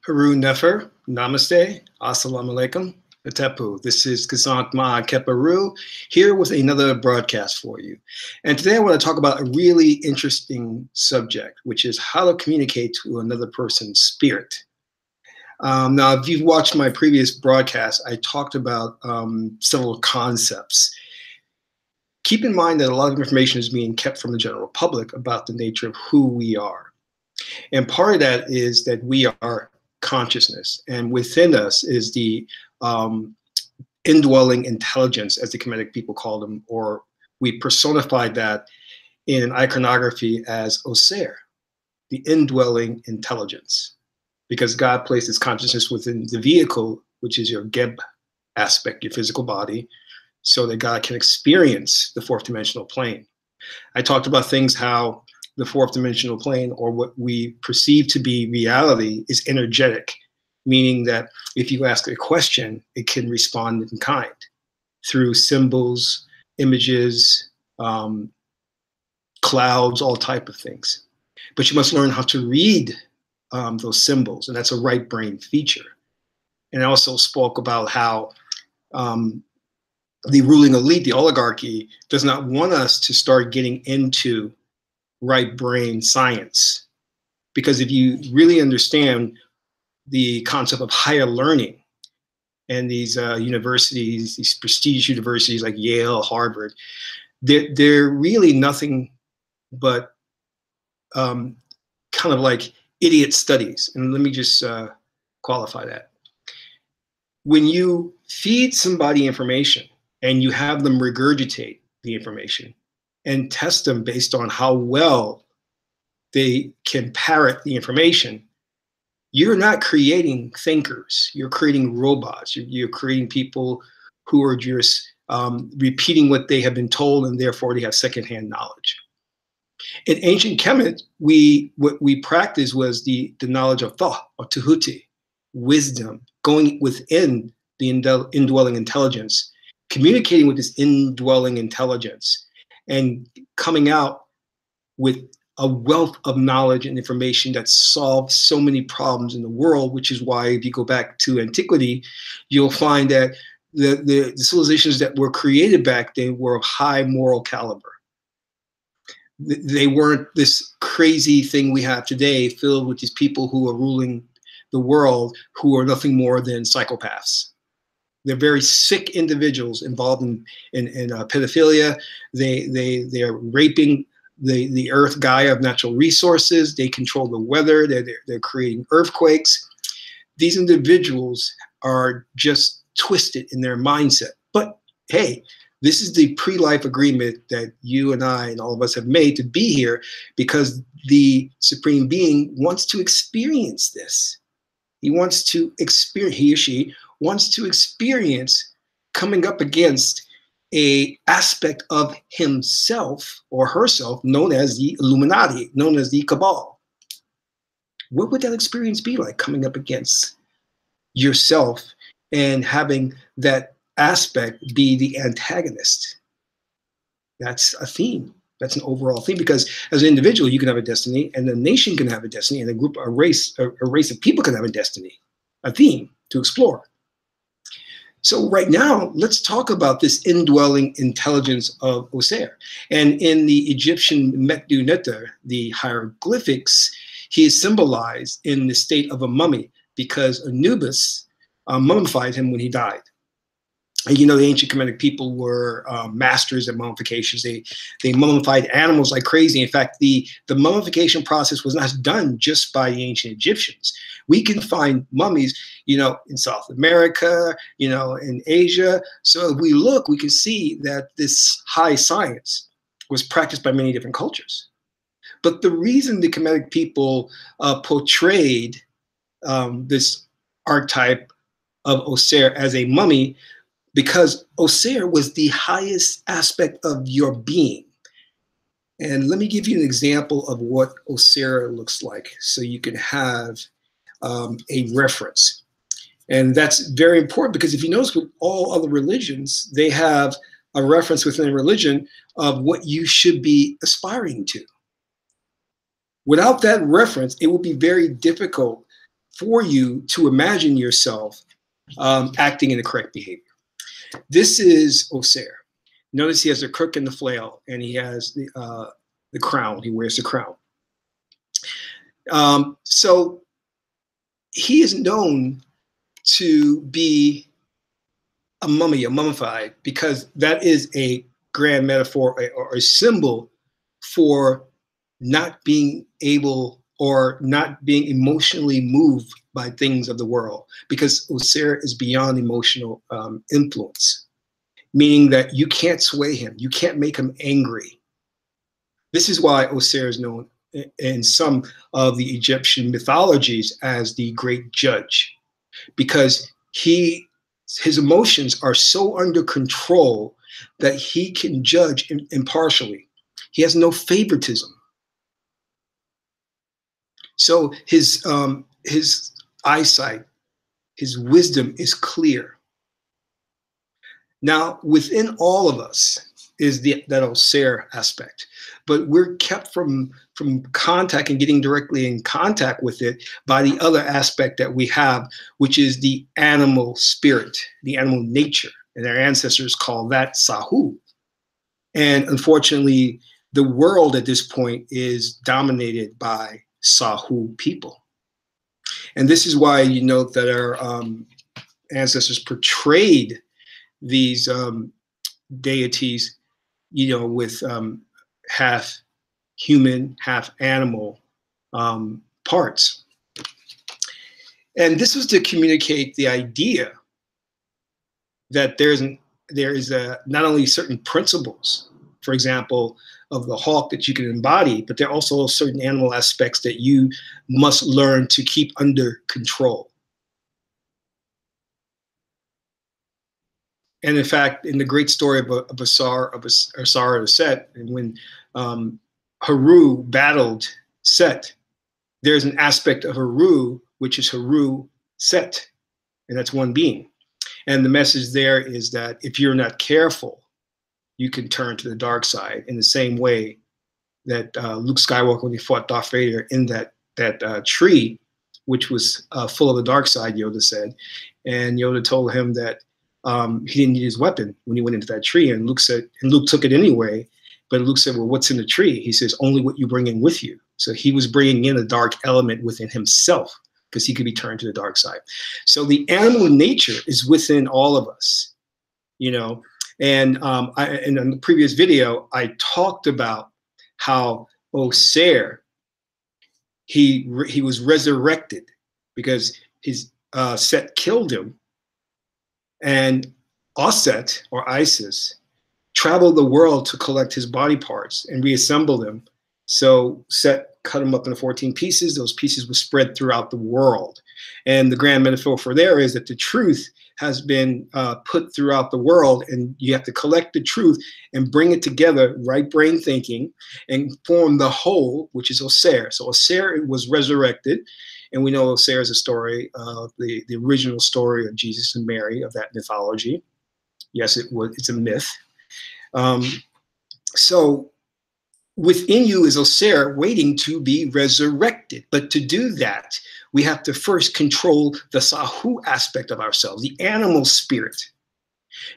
Haru Nefer, Namaste, Assalamu Alaikum, Atepu. This is Kasank Ma Keparu here with another broadcast for you. And today I want to talk about a really interesting subject, which is how to communicate to another person's spirit. Now, if you've watched my previous broadcast, I talked about several concepts. Keep in mind that a lot of information is being kept from the general public about the nature of who we are. And part of that is that we are consciousness, and within us is the indwelling intelligence, as the Kemetic people call them, or we personified that in iconography as Oser, the indwelling intelligence, because God placed his consciousness within the vehicle, which is your Geb aspect, your physical body, so that God can experience the fourth dimensional plane. I talked about things how the fourth dimensional plane, or what we perceive to be reality, is energetic, meaning that if you ask a question, it can respond in kind through symbols, images, clouds, all type of things. But you must learn how to read those symbols, and that's a right brain feature. And I also spoke about how the ruling elite, the oligarchy, does not want us to start getting into right brain science, because if you really understand the concept of higher learning and these universities, these prestigious universities like Yale, Harvard, they're really nothing but kind of like idiot studies. And let me just qualify that. When you feed somebody information and you have them regurgitate the information and test them based on how well they can parrot the information, you're not creating thinkers. You're creating robots. You're creating people who are just repeating what they have been told, and therefore they have secondhand knowledge. In ancient Kemet, what we practiced was the knowledge of thought, or tuhuti, wisdom, going within the indwelling intelligence, communicating with this indwelling intelligence, and coming out with a wealth of knowledge and information that solves so many problems in the world, which is why if you go back to antiquity, you'll find that the civilizations that were created back then were of high moral caliber. They weren't this crazy thing we have today filled with these people who are ruling the world who are nothing more than psychopaths. They're very sick individuals involved in pedophilia. They are raping the earth Gaia of natural resources. They control the weather. They're creating earthquakes. These individuals are just twisted in their mindset. But hey, this is the pre-life agreement that you and I and all of us have made to be here, because the Supreme Being wants to experience this. He wants to experience, he or she wants to experience coming up against a aspect of himself or herself known as the Illuminati, known as the Cabal. What would that experience be like, coming up against yourself and having that aspect be the antagonist? That's a theme. That's an overall theme, because as an individual, you can have a destiny, and a nation can have a destiny, and a race of people can have a destiny, a theme to explore. So right now, let's talk about this indwelling intelligence of Oser. And in the Egyptian Metdu Neter, the hieroglyphics, he is symbolized in the state of a mummy, because Anubis mummified him when he died. And you know, the ancient Kemetic people were masters at mummifications. They mummified animals like crazy. In fact, the mummification process was not done just by the ancient Egyptians. We can find mummies, you know, in South America, you know, in Asia. So if we look, we can see that this high science was practiced by many different cultures. But the reason the Kemetic people portrayed this archetype of Oser as a mummy, because Oser was the highest aspect of your being. And let me give you an example of what Oser looks like, so you can have a reference. And that's very important, because if you notice with all other religions, they have a reference within a religion of what you should be aspiring to. Without that reference, it would be very difficult for you to imagine yourself acting in the correct behavior. This is Oser. Notice he has the crook and the flail, and he has the crown. He wears the crown. So he is known to be a mummy, a mummified, because that is a grand metaphor or a symbol for not being able or not being emotionally moved by things of the world, because Oser is beyond emotional influence, meaning that you can't sway him. You can't make him angry. This is why Oser is known in some of the Egyptian mythologies as the great judge, because his emotions are so under control that he can judge impartially. He has no favoritism. So his eyesight, his wisdom is clear. Now, within all of us is that Oser aspect, but we're kept from contact and getting directly in contact with it by the other aspect that we have, which is the animal spirit, the animal nature, and our ancestors call that Sahu. And unfortunately, the world at this point is dominated by Sahu people. And this is why you note that our ancestors portrayed these deities, with half human, half animal parts. And this was to communicate the idea that there is not only certain principles, for example, of the hawk that you can embody, but there are also certain animal aspects that you must learn to keep under control. And in fact, in the great story of Asar or Set, and when Heru battled Set, there's an aspect of Heru which is Heru Set, and that's one being. And the message there is that if you're not careful, you can turn to the dark side in the same way that Luke Skywalker, when he fought Darth Vader in that tree, which was full of the dark side, Yoda said. And Yoda told him that he didn't need his weapon when he went into that tree. And Luke took it anyway. But Luke said, well, what's in the tree? He says, only what you bring in with you. So he was bringing in a dark element within himself, because he could be turned to the dark side. So the animal nature is within all of us, And in the previous video, I talked about how Oser, he was resurrected because his Set killed him, and Oset, or Isis, traveled the world to collect his body parts and reassemble them. So Set cut them up into 14 pieces. Those pieces were spread throughout the world. And the grand metaphor for there is that the truth has been put throughout the world, and you have to collect the truth and bring it together, right brain thinking, and form the whole, which is Oser. So Oser was resurrected, and we know Oser is a story of the original story of Jesus and Mary, of that mythology. Yes, it's a myth. So within you is Oser waiting to be resurrected. But to do that, we have to first control the Sahu aspect of ourselves, the animal spirit.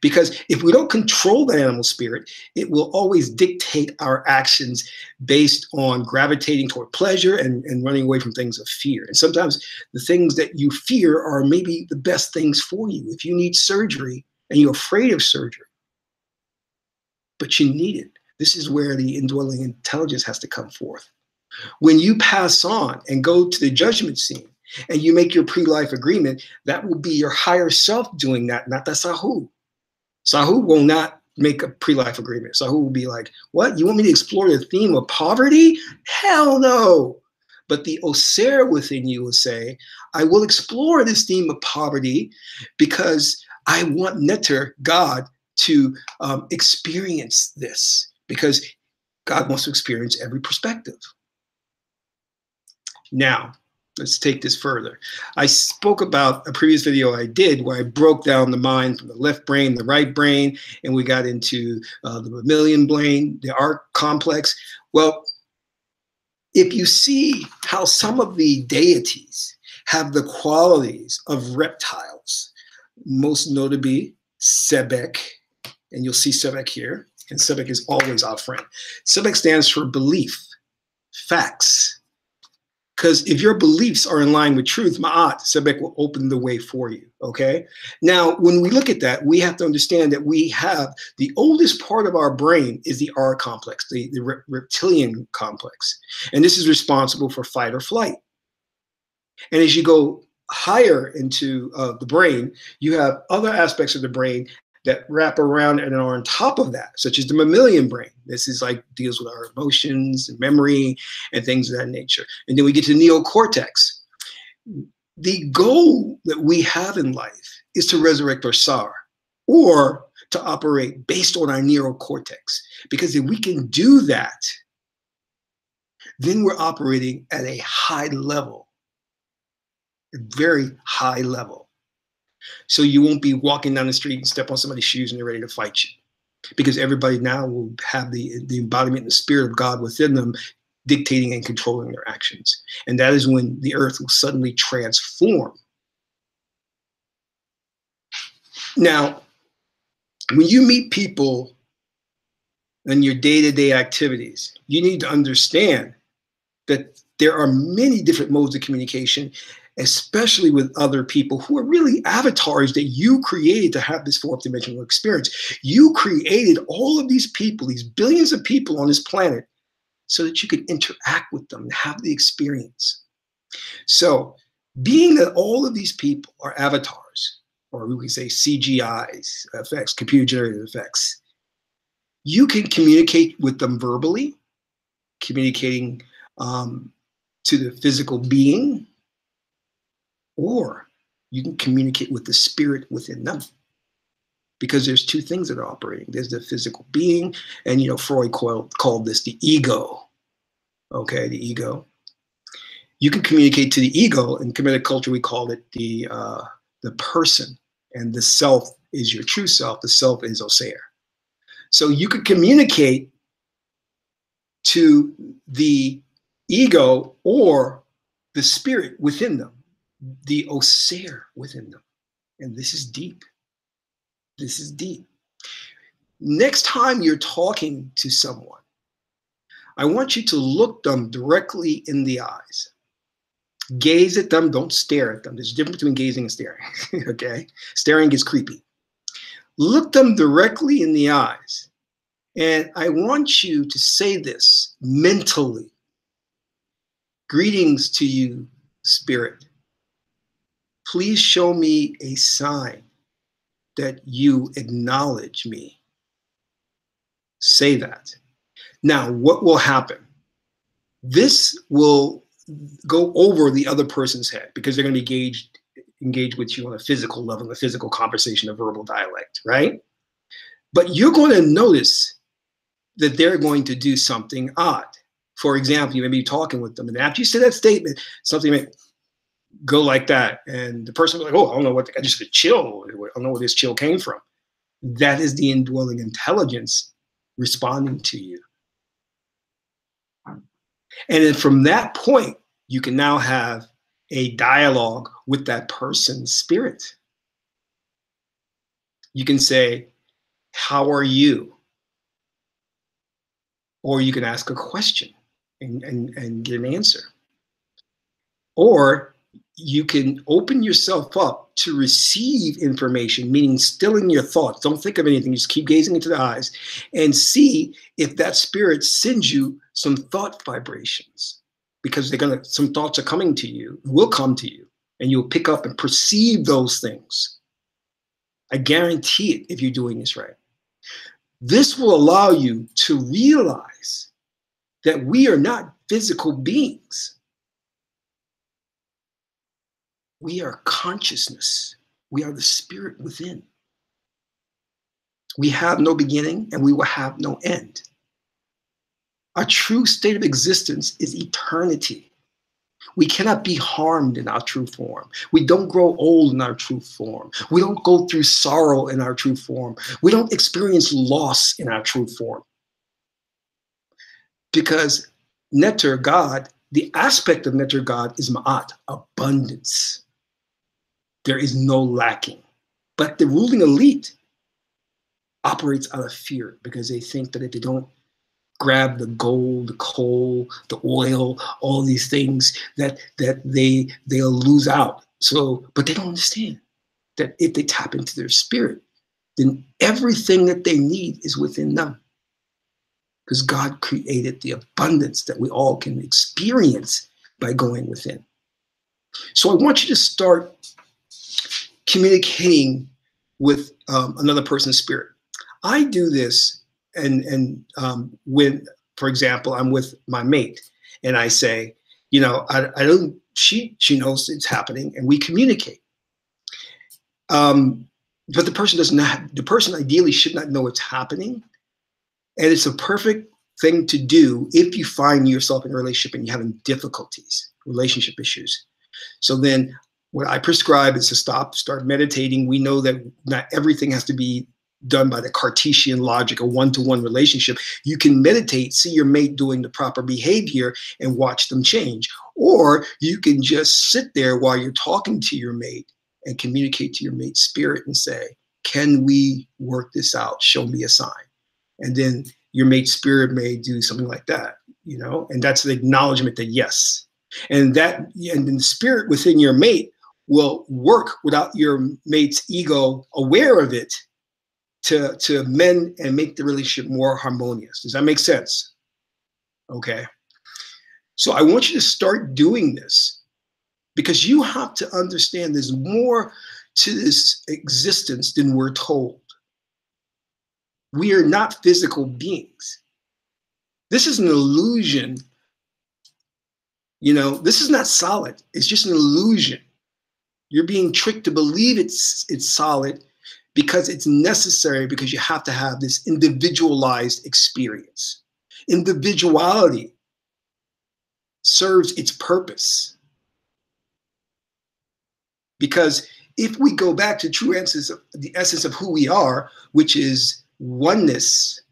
Because if we don't control the animal spirit, it will always dictate our actions based on gravitating toward pleasure and running away from things of fear. And sometimes the things that you fear are maybe the best things for you. If you need surgery and you're afraid of surgery, but you need it, this is where the indwelling intelligence has to come forth. When you pass on and go to the judgment scene and you make your pre-life agreement, that will be your higher self doing that, not the Sahu. Sahu will not make a pre-life agreement. Sahu will be like, what? You want me to explore the theme of poverty? Hell no. But the Oser within you will say, I will explore this theme of poverty because I want Neter, God, to experience this, because God wants to experience every perspective. Now, let's take this further. I spoke about a previous video I did where I broke down the mind from the left brain, the right brain, and we got into the mammalian brain, the arc complex. Well, if you see how some of the deities have the qualities of reptiles, most notably Sebek, and you'll see Sebek here, and Sebek is always our friend. Sebek stands for belief, facts, because if your beliefs are in line with truth, Ma'at, Sebek will open the way for you, okay? Now, when we look at that, we have to understand that we have the oldest part of our brain is the R complex, the reptilian complex. And this is responsible for fight or flight. And as you go higher into the brain, you have other aspects of the brain that wrap around and are on top of that, such as the mammalian brain. This is like deals with our emotions and memory and things of that nature. And then we get to neocortex. The goal that we have in life is to resurrect our SAR, or to operate based on our neocortex. Because if we can do that, then we're operating at a high level, a very high level. So you won't be walking down the street and step on somebody's shoes and they're ready to fight you. Because everybody now will have the embodiment and the spirit of God within them, dictating and controlling their actions. And that is when the earth will suddenly transform. Now, when you meet people in your day-to-day activities, you need to understand that there are many different modes of communication, especially with other people who are really avatars that you created to have this fourth dimensional experience. You created all of these people, these billions of people on this planet, so that you could interact with them and have the experience. So being that all of these people are avatars, or we can say CGIs, effects, computer generated effects, you can communicate with them verbally, communicating to the physical being, or you can communicate with the spirit within them. Because there's two things that are operating. There's the physical being, and Freud called this the ego. Okay, the ego. You can communicate to the ego. In Kemetic culture, we call it the person, and the self is your true self. The self is Oseer. So you could communicate to the ego or the spirit within them, the Oseer within them. And this is deep. This is deep. Next time you're talking to someone, I want you to look them directly in the eyes. Gaze at them, don't stare at them. There's a difference between gazing and staring, okay? Staring gets creepy. Look them directly in the eyes. And I want you to say this mentally. Greetings to you, spirit. Please show me a sign that you acknowledge me. Say that. Now, what will happen? This will go over the other person's head because they're going to be engaged with you on a physical level, a physical conversation, a verbal dialect, right? But you're going to notice that they're going to do something odd. For example, you may be talking with them, and after you say that statement, something may go like that, and the person will be like, oh, I don't know what, I just get chill. I don't know where this chill came from. That is the indwelling intelligence responding to you. And then from that point, you can now have a dialogue with that person's spirit. You can say, how are you? Or you can ask a question and get an answer. Or you can open yourself up to receive information, meaning stilling your thoughts. Don't think of anything. Just keep gazing into the eyes and see if that spirit sends you some thought vibrations, because some thoughts are coming to you, will come to you, and you'll pick up and perceive those things. I guarantee it if you're doing this right. This will allow you to realize that we are not physical beings. We are consciousness. We are the spirit within. We have no beginning and we will have no end. Our true state of existence is eternity. We cannot be harmed in our true form. We don't grow old in our true form. We don't go through sorrow in our true form. We don't experience loss in our true form. Because Neter, God, the aspect of Neter God is ma'at, abundance. There is no lacking. But the ruling elite operates out of fear because they think that if they don't grab the gold, the coal, the oil, all these things, that they'll lose out. So, but they don't understand that if they tap into their spirit, then everything that they need is within them. Because God created the abundance that we all can experience by going within. So I want you to start communicating with another person's spirit. I do this, and when, for example, I'm with my mate, and I say, you know, I don't. She knows it's happening, and we communicate. But the person does not. The person ideally should not know it's happening, and it's a perfect thing to do if you find yourself in a relationship and you're having difficulties, relationship issues. So then what I prescribe is to start meditating. We know that not everything has to be done by the Cartesian logic, a one-to-one relationship. You can meditate, see your mate doing the proper behavior and watch them change. Or you can just sit there while you're talking to your mate and communicate to your mate's spirit and say, can we work this out? Show me a sign. And then your mate's spirit may do something like that, you know, and that's the acknowledgement that yes. And then the spirit within your mate will work without your mate's ego aware of it to mend and make the relationship more harmonious. Does that make sense? Okay. So I want you to start doing this because you have to understand there's more to this existence than we're told. We are not physical beings. This is an illusion. You know, this is not solid. It's just an illusion. You're being tricked to believe it's solid because it's necessary, because you have to have this individualized experience. Individuality serves its purpose. Because if we go back to true essence, the essence of who we are, which is oneness,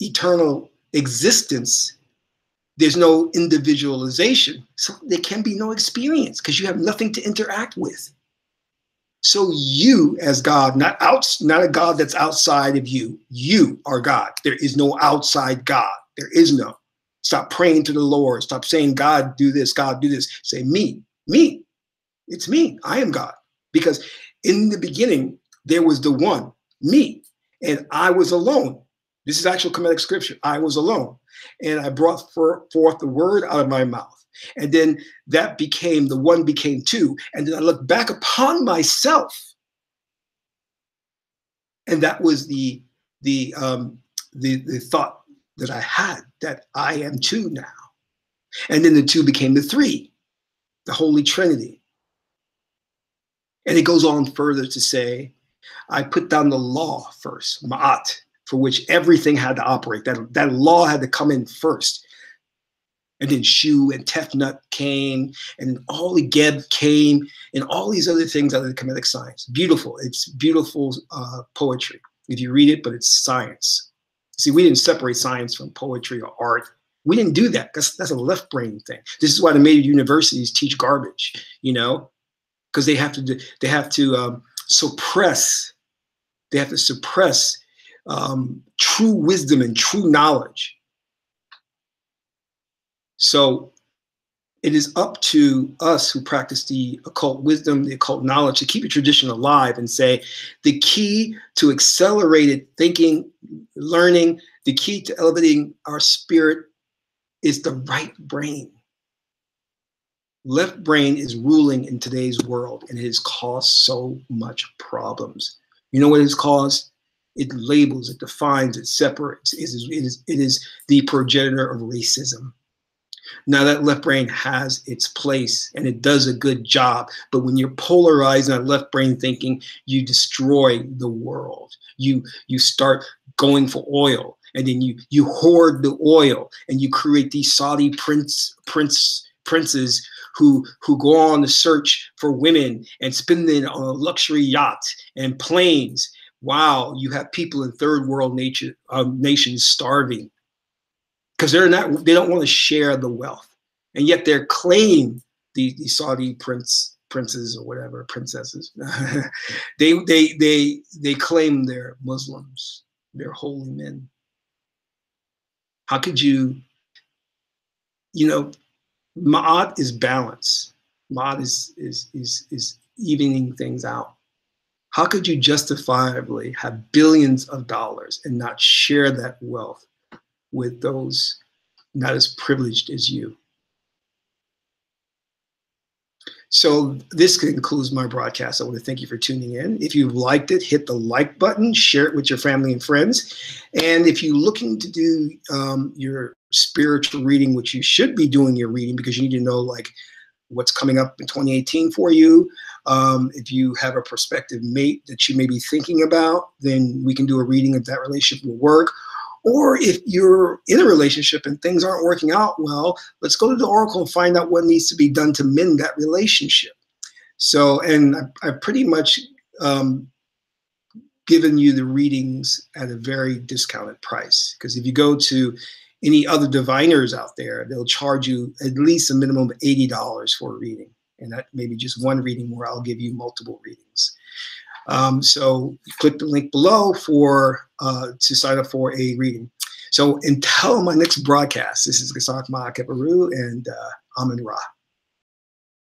eternal existence, there's no individualization. So there can be no experience because you have nothing to interact with. So you as God, not a God that's outside of you. You are God. There is no outside God. There is no. Stop praying to the Lord. Stop saying, God, do this, God, do this. Say, me. It's me. I am God. Because in the beginning, there was the one, me, and I was alone. This is actual Kemetic scripture. I was alone. And I brought forth the word out of my mouth. And then that became, the one became two. And then I looked back upon myself. And that was the thought that I had, that I am two now. And then the two became the three, the Holy Trinity. And it goes on further to say, I put down the law first, ma'at, for which everything had to operate. That law had to come in first. And then Shu and Tefnut came, and all the Geb came, and all these other things out of the Kemetic science. Beautiful. It's beautiful poetry if you read it, but it's science. See, we didn't separate science from poetry or art. We didn't do that. That's a left brain thing. This is why the major universities teach garbage, you know, because they have to suppress. They have to suppress true wisdom and true knowledge. So it is up to us who practice the occult wisdom, the occult knowledge, to keep a tradition alive and say the key to accelerated thinking, learning, the key to elevating our spirit is the right brain. Left brain is ruling in today's world, and it has caused so much problems. You know what it has caused? It labels, it defines, it separates. It is the progenitor of racism. Now that left brain has its place and it does a good job, but when you're polarizing that left brain thinking, you destroy the world. You start going for oil, and then you hoard the oil, and you create these Saudi princes who go on the search for women and spend it on a luxury yacht and planes. Wow, you have people in third world nations starving because they don't want to share the wealth. And yet they're claiming the Saudi princes or whatever, princesses. they claim they're Muslims. They're holy men. How could you, Ma'at is balance. Ma'at is evening things out. How could you justifiably have billions of dollars and not share that wealth with those not as privileged as you? So this concludes my broadcast. I want to thank you for tuning in. If you liked it, hit the like button, share it with your family and friends. And if you're looking to do your spiritual reading, which you should be doing your reading because you need to know like what's coming up in 2018 for you. If you have a prospective mate that you may be thinking about, then we can do a reading if that relationship will work. Or if you're in a relationship and things aren't working out well, let's go to the Oracle and find out what needs to be done to mend that relationship. So, and I've pretty much given you the readings at a very discounted price. Because if you go to any other diviners out there, they'll charge you at least a minimum of $80 for a reading. And that may be just one reading where I'll give you multiple readings. So click the link below to sign up for a reading. So until my next broadcast, this is Gasak Ma Keperu and Amen Ra.